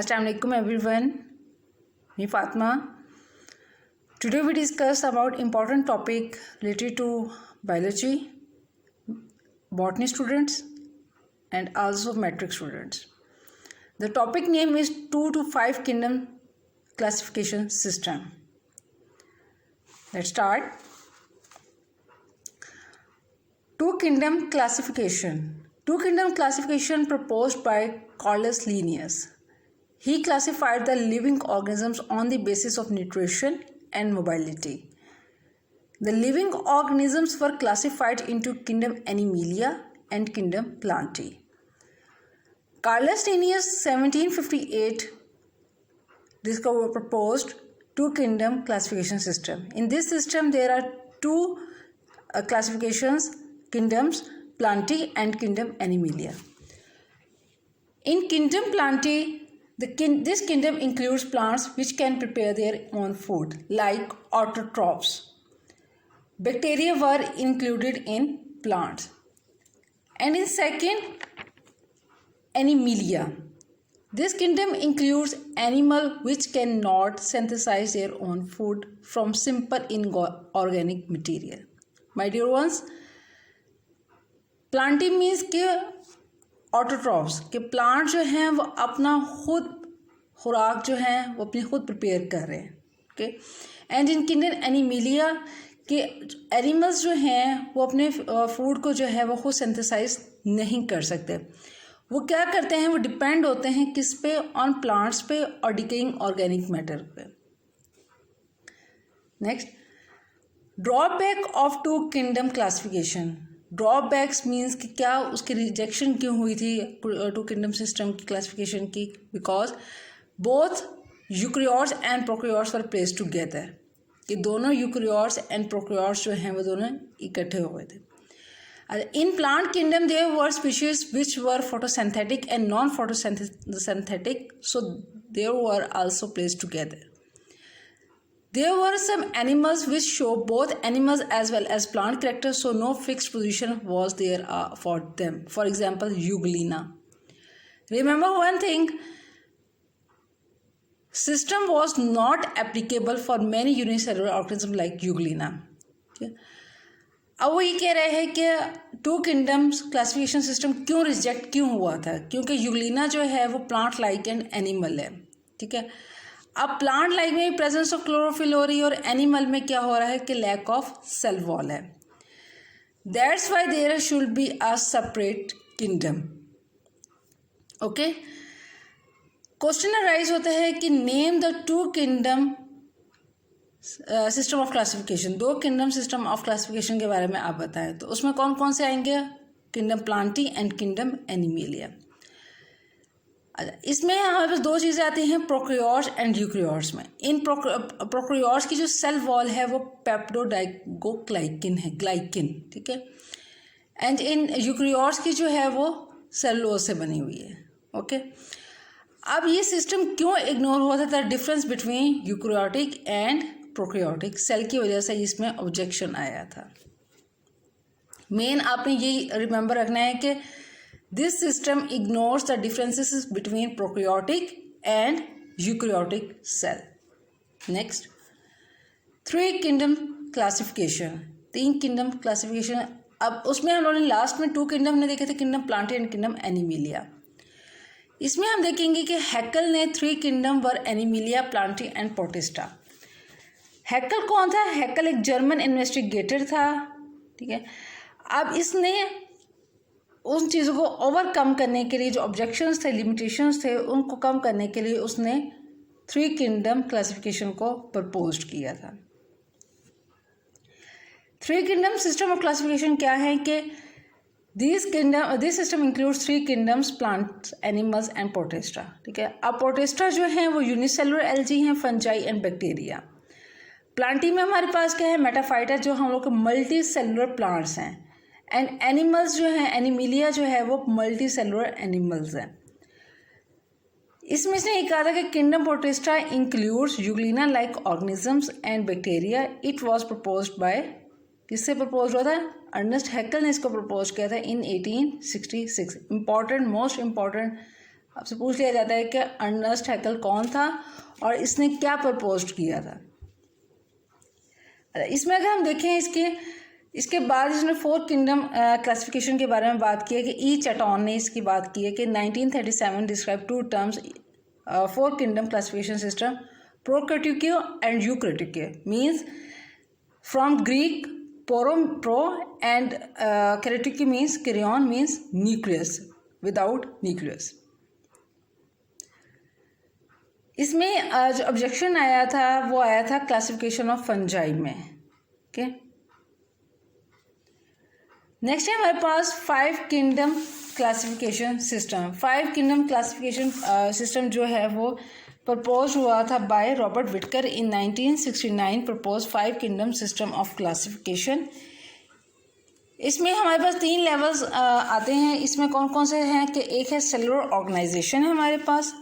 Assalamu alaikum everyone. Me Fatma. Today we discuss about important topic related to biology, botany students and also metric students. The topic name is 2 to 5 kingdom classification system. Let's start. 2 kingdom classification. 2 kingdom classification proposed by Carolus Linnaeus. He classified the living organisms on the basis of nutrition and mobility. The living organisms were classified into kingdom Animalia and kingdom Plantae. Carolus Linnaeus 1758 proposed 2 kingdom classification system. In this system there are 2 classifications, kingdoms Plantae and kingdom Animalia. In kingdom Plantae, this kingdom includes plants which can prepare their own food, like autotrophs. Bacteria were included in plants. And in second, Animalia. This kingdom includes animals which cannot synthesize their own food from simple inorganic material. My dear ones, Plantae means कि autotrophs के plant जो हैं वो अपना खुद खुराक जो है वो अपनी खुद प्रिपेयर कर रहे हैं. Okay. And in kingdom animalia के एनिमल्स जो हैं वो अपने फूड को जो है वो खुद सिंथेसाइज नहीं कर सकते. वो क्या करते हैं, वो डिपेंड होते हैं किस पे, ऑन प्लांट्स पे और डिकेइंग ऑर्गेनिक मैटर पे. Next, drawback of 2 kingdom classification. Drawbacks means कि क्या उसकी रिजेक्शन क्यों हुई थी 2 किंगडम सिस्टम की क्लासिफिकेशन की, because both eukaryotes and prokaryotes were placed together. कि दोनों यूकैरियोट्स एंड प्रोकैरियोट्स जो हैं वो दोनों इकट्ठे हुए थे. In plant kingdom there were species which were photosynthetic and non photosynthetic, so there were also placed together. There were some animals which show both animals as well as plant characters, so no fixed position was there for them. For example, Euglena. Remember one thing, system was not applicable for many unicellular organisms like Euglena. अब वो ये कह रहे हैं कि 2 kingdoms classification system क्यों reject क्यों हुआ था, क्योंकि यूग्लिना जो है वो प्लांट लाइक एंड एनिमल है. ठीक है. अब प्लांट लाइक में प्रेजेंस ऑफ क्लोरोफिल हो रही है और एनिमल में क्या हो रहा है कि लैक ऑफ सेल वॉल है. That's why there should be a separate kingdom. Okay. Question arise होता है कि name the 2 kingdom system of classification. 2 kingdom system of classification के बारे में आप बताएं. तो उसमें कौन कौन से आएंगे, kingdom plantae and kingdom animalia. इसमें हमारे पास 2 चीज़ें आती हैं, प्रोकैरियोट्स एंड यूकैरियोट्स में. इन प्रोकैरियोट्स की जो सेल वॉल है वो पेप्टोडाइगोग्लाइकिन है, ग्लाइकिन. ठीक है. एंड इन यूकैरियोट्स की जो है वो सेलुलोज से बनी हुई है. ओके. अब ये सिस्टम क्यों इग्नोर हुआ था, the difference between eukaryotic and prokaryotic cell की वजह से इसमें ऑब्जेक्शन आया था. मेन आपने यही रिमेंबर रखना है कि this system ignores the differences between prokaryotic and eukaryotic cell. Next, 3 kingdom classification. 3 kingdom classification. अब उसमें हम लोगों ने लास्ट में 2 किंगडम ने देखे थे, kingdom plantae and kingdom animalia. इसमें हम देखेंगे कि हैकल ने 3 kingdom were animalia, plantae and protista. Haeckel कौन था? हैकल एक जर्मन इन्वेस्टिगेटर था. ठीक है. अब इसने उन चीज़ों को ओवरकम करने के लिए, जो ऑब्जेक्शंस थे, लिमिटेशंस थे, उनको कम करने के लिए उसने 3 किंगडम क्लासिफिकेशन को प्रपोज किया था. 3 किंगडम सिस्टम ऑफ क्लासिफिकेशन क्या है कि this system includes 3 kingdoms, plants, animals and protista. ठीक है. अब प्रोटिस्टा जो हैं वो यूनिसेलुलर एल्गी हैं, फंजाई एंड बैक्टीरिया. प्लांटी में हमारे पास क्या है, मेटाफाइटा, जो हम लोग के मल्टी सेलुलर प्लांट्स हैं. एंड एनिमल्स जो हैं, एनिमेलिया जो है वो मल्टी सेलुलर एनिमल्स हैं. इसमें इसने कहा था कि kingdom protista includes Euglena like organisms and bacteria. It was proposed by, किससे प्रपोज हुआ था? अर्नेस्ट हैकल ने इसको प्रपोज किया था इन 1866. इम्पॉर्टेंट, मोस्ट इम्पॉर्टेंट आपसे पूछ लिया जाता है कि अर्नेस्ट हैकेल कौन था और इसने क्या प्रपोज किया था। इसमें अगर हम देखें इसके बाद इसने 4 किंगडम क्लासिफिकेशन के बारे में बात की है कि ई चटॉन ने इसकी बात की है कि 1937 describe 2 terms 4 kingdom classification system, prokaryotic and eukaryotic, means from Greek pro and cretically means carrion means nucleus without nucleus। इसमें जो ऑब्जेक्शन आया था वो आया था क्लासिफिकेशन ऑफ फंजाई में। ओके, नेक्स्ट है हमारे पास 5 kingdom classification system. 5 kingdom classification system जो है वो प्रपोज हुआ था by Robert Whittaker in 1969। Propose 5 kingdom system of classification. इसमें हमारे पास 3 लेवल्स आते हैं। इसमें कौन कौन से हैं कि एक है सेलुलर ऑर्गेनाइजेशन है हमारे पास,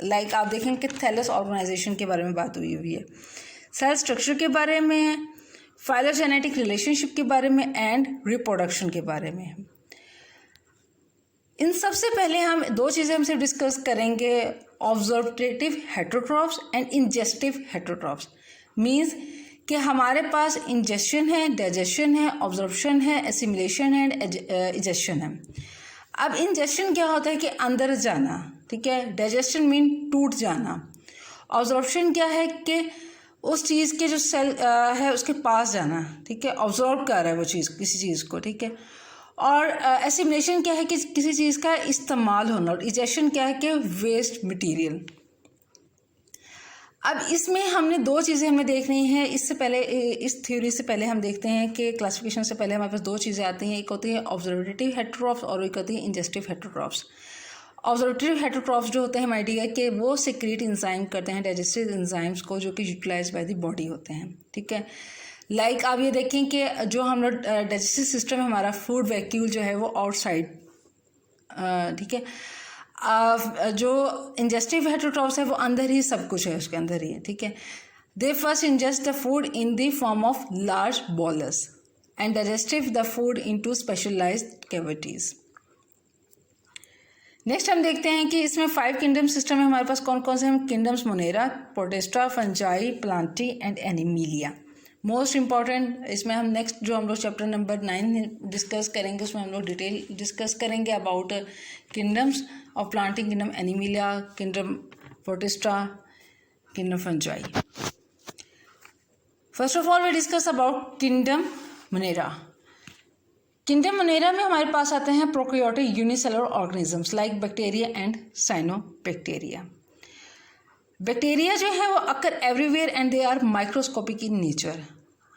लाइक आप देखें कि थैलस ऑर्गेनाइजेशन के बारे में बात हुई है, सेल स्ट्रक्चर के बारे में है, फाइलोजेनेटिक रिलेशनशिप के बारे में एंड रिप्रोडक्शन के बारे में। इन सबसे पहले हम 2 चीज़ें हमसे डिस्कस करेंगे, ऑब्जर्वेटिव heterotrophs and ingestive heterotrophs. Means कि हमारे पास इंजेशन है, डाइजेशन है, ऑब्जर्प्शन है, एसिमिलेशन है एंड इजेशन है। अब इंजेशन क्या होता है कि अंदर जाना, ठीक है। डाइजेशन मीन टूट जाना। ऑब्जर्प्शन क्या है कि उस चीज़ के जो सेल है उसके पास जाना, ठीक है, ऑब्जर्व कर रहा है वो चीज़ किसी चीज़ को, ठीक है। और एसिमिलेशन क्या है कि किसी चीज़ का इस्तेमाल होना, और इजेशन क्या है कि वेस्ट मटेरियल। अब इसमें हमने 2 चीज़ें हमें देखनी है। इससे पहले इस थ्योरी से पहले हम देखते हैं कि क्लासिफिकेशन से पहले हमारे पास 2 चीज़ें आती हैं, एक होती है ऑब्जर्वेटिव हेटरोट्रॉप्स और एक होती है इंजेस्टिव हेटरोट्रॉप्स। ऑब्जर्वेटिव हेटरोट्रॉप्स जो होते हैं हमारी डी कि वो सिक्रीट इंजाइम करते हैं डाइजेस्टिव इंजाइम्स को, जो कि यूटिलाइज बाय द बॉडी होते हैं, ठीक है। लाइक आप ये देखें कि जो हम लोग डाइजेस्टिव सिस्टम है हमारा, फूड वैक्यूल जो है वो आउटसाइड, ठीक है। जो इंजेस्टिव हेटरोट्रॉप्स है वो अंदर ही सब कुछ है, उसके अंदर ही है, ठीक है। They first ingest the food in the form of large bolus and digestive the food into specialised cavities. Next हम देखते हैं कि इसमें 5 किंगडम सिस्टम में हमारे पास कौन कौन से हैं। Kingdoms Monera, protista, fungi, Plantae and Animalia. Most important इसमें हम नेक्स्ट जो हम लोग चैप्टर नंबर 9 डिस्कस करेंगे उसमें हम लोग डिटेल डिस्कस करेंगे about kingdoms of planting, kingdom animalia, kingdom protista, kingdom fungi. First of all we discuss about kingdom monera. Kingdom monera में हमारे पास आते हैं prokaryotic unicellular organisms like bacteria and cyanobacteria. Bacteria जो है वो occur everywhere and they are microscopic in nature.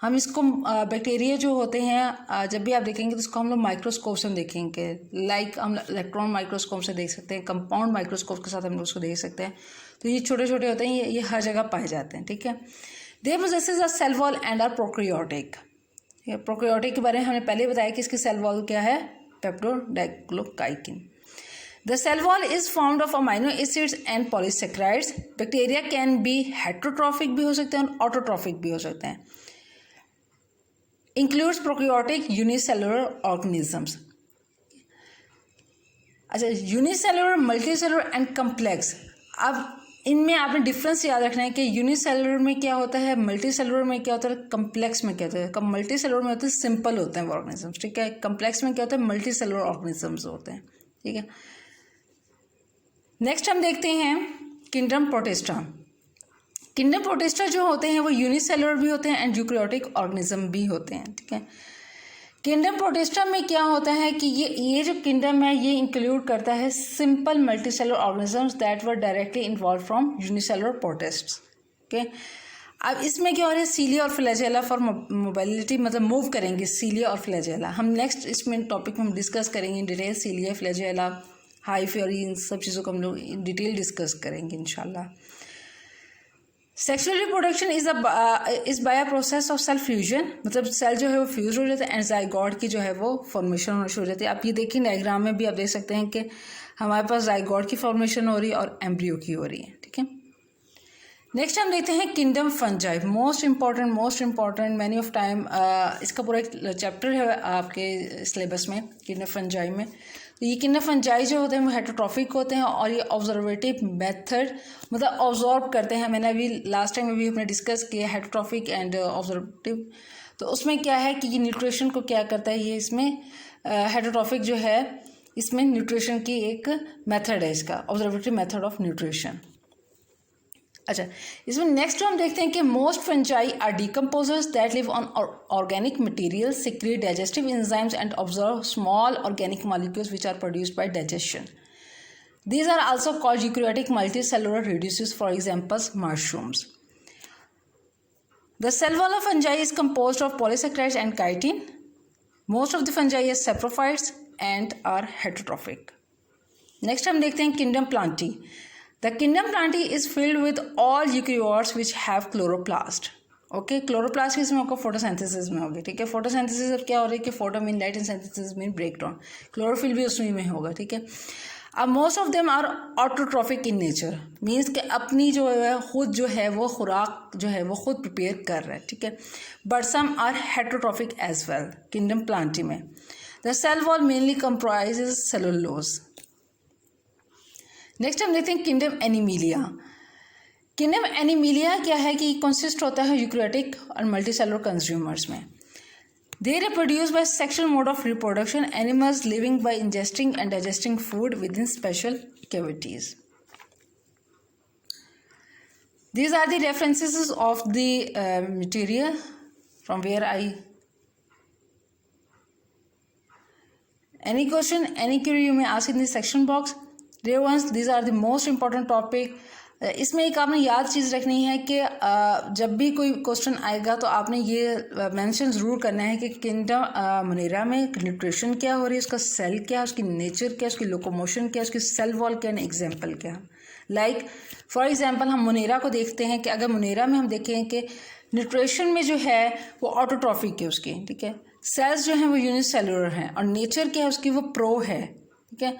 हम इसको बैक्टीरिया जो होते हैं जब भी आप देखेंगे तो इसको हम लोग माइक्रोस्कोप से देखेंगे, लाइक हम इलेक्ट्रॉन माइक्रोस्कोप से देख सकते हैं, कंपाउंड माइक्रोस्कोप के साथ हम लोग उसको देख सकते हैं। तो ये छोटे छोटे होते हैं, ये हर जगह पाए जाते हैं, ठीक है। They possesses a cell wall and are prokaryotic. Prokaryotic के बारे में हमने पहले बताया कि इसकी सेल वॉल क्या है, पेप्टोडाइग्लाइकेन। The cell wall is formed of amino acids and polysaccharides. Bacteria can be heterotrophic भी हो सकते हैं और autotrophic भी हो सकते हैं. Includes prokaryotic unicellular organisms. अच्छा, यूनिसेलुलर, मल्टीसेलुलर एंड कम्प्लेक्स। अब इनमें आपने डिफरेंस याद रखना है कि यूनिसेलुलर में क्या होता है, मल्टीसेलुलर में क्या होता है, कम्प्लेक्स में क्या होता है। मल्टीसेलुलर में होते हैं सिंपल होते हैं वो ऑर्गेनिजम्स, ठीक है। कम्प्लेक्स में क्या होता है, मल्टीसेलुलर ऑर्गेनिजम्स होते हैं, ठीक है। नेक्स्ट हम देखते हैं किंगडम प्रोटिस्टा। किंगडम प्रोटिस्टा जो होते हैं वो यूनिसेलुलर भी होते हैं एंड यूकैरियोटिक ऑर्गेनिज्म भी होते हैं, ठीक है। किंगडम प्रोटिस्टा में क्या होता है कि ये जो किंगडम है ये इंक्लूड करता है simple multicellular organisms that were directly involve from unicellular प्रोटिस्ट्स, okay. अब इसमें क्या हो रहा है, सीलिया और फ्लैजेला फॉर मोबिलिटी, मतलब मूव करेंगे सीलिया और फ्लैजेला। हम नेक्स्ट इसमें टॉपिक में हम डिस्कस करेंगे in detail cilia, flagella, hyphae, इन सब चीज़ों को हम लोग डिटेल डिस्कस करेंगे इंशाल्लाह। Sexual reproduction is by a process of cell fusion, मतलब सेल जो है वो फ्यूज हो जाता है एंड जाइगोट की जो है वो फॉर्मेशन होना शुरू हो जाती है। आप ये देखिए डायग्राम में भी आप देख सकते हैं कि हमारे पास जाइगोट की फॉर्मेशन हो रही है और एम्ब्रियो की हो रही है, ठीक है। नेक्स्ट हम देखते हैं kingdom fungi. Most important many of time इसका पूरा एक चैप्टर है आपके सिलेबस में किंगडम फंजाई में। तो ये किन्नर फंजाई जो होते हैं वो हेटरोट्रॉफिक होते हैं और ये ऑब्जर्वेटिव मेथड मतलब ऑब्जॉर्व करते हैं। मैंने अभी लास्ट टाइम में भी अपने डिस्कस किया हेटरोट्रॉफिक एंड ऑब्जर्वेटिव। तो उसमें क्या है कि ये न्यूट्रिशन को क्या करता है, ये इसमें हेटरोट्रॉफिक जो है इसमें न्यूट्रिशन की एक मेथड है इसका, ऑब्जर्वेटिव मेथड ऑफ न्यूट्रिशन। अच्छा, इसमें नेक्स्ट हम देखते हैं कि most fungi are decomposers that live on organic material, secrete digestive enzymes and observe small organic molecules which are produced by digestion. These are also called eukaryotic multicellular reduces, for example, mushrooms. The cell wall of fungi is composed of polysaccharides and chitin. Most of the fungi are saprophytes and are heterotrophic. Next हम देखते हैं kingdom plantae. The kingdom plantae is filled with all eukaryotes which have chloroplast. Okay, chloroplast इसमें होगा photosynthesis में होगी, ठीक है। Photosynthesis अब क्या हो रही है कि photo mean light and synthesis mean breakdown, chlorophyll भी उसमें में होगा, ठीक है। अब most of them are autotrophic in nature, means कि अपनी जो है खुद जो है वो खुराक जो है वो खुद प्रिपेयर कर रहा है, ठीक है। But some are heterotrophic as well kingdom plantae में। The cell wall mainly comprises cellulose. Next हम देखते हैं किंगडम एनिमिलिया। किंगडम एनिमिलिया क्या है कि कंसिस्ट होता है यूकैरियोटिक और मल्टीसेलुलर कंज्यूमर्स में। They reproduce by sexual mode of reproduction, animals living by ingesting and digesting food within special cavities. These are the references of the material from where I. Any question, any query you may ask in the section box. Dear ones, these are the most important topic. इसमें एक आपने याद चीज़ रखनी है कि जब भी कोई क्वेश्चन आएगा तो आपने ये मेंशन ज़रूर करना है कि किंगडम मोनेरा में न्यूट्रिशन क्या हो रही है, उसका सेल क्या है, उसकी नेचर क्या है, उसकी लोकोमोशन क्या है, उसकी सेल वॉल क्या है, एग्जाम्पल क्या है। लाइक फॉर एग्जांपल हम मोनेरा को देखते हैं कि अगर मोनेरा में हम देखें कि न्यूट्रिशन में जो है वो ऑटोट्रॉफिक है उसकी, ठीक है। सेल्स जो हैं वो यूनिसेलुलर हैं और नेचर क्या है उसकी वो प्रो है, ठीक है।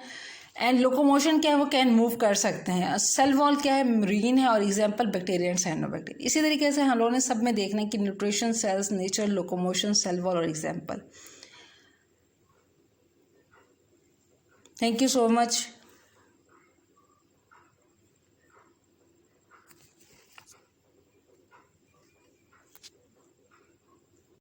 एंड लोकोमोशन क्या है वो कैन मूव कर सकते हैं। सेल वॉल क्या है, मरीन है और एग्जाम्पल बैक्टीरिया एंड साइनोबैक्टीरिया। इसी तरीके से हम लोगों ने सब में देखना है कि nutrition, cells, nature, locomotion, cell wall और example. Thank you so much.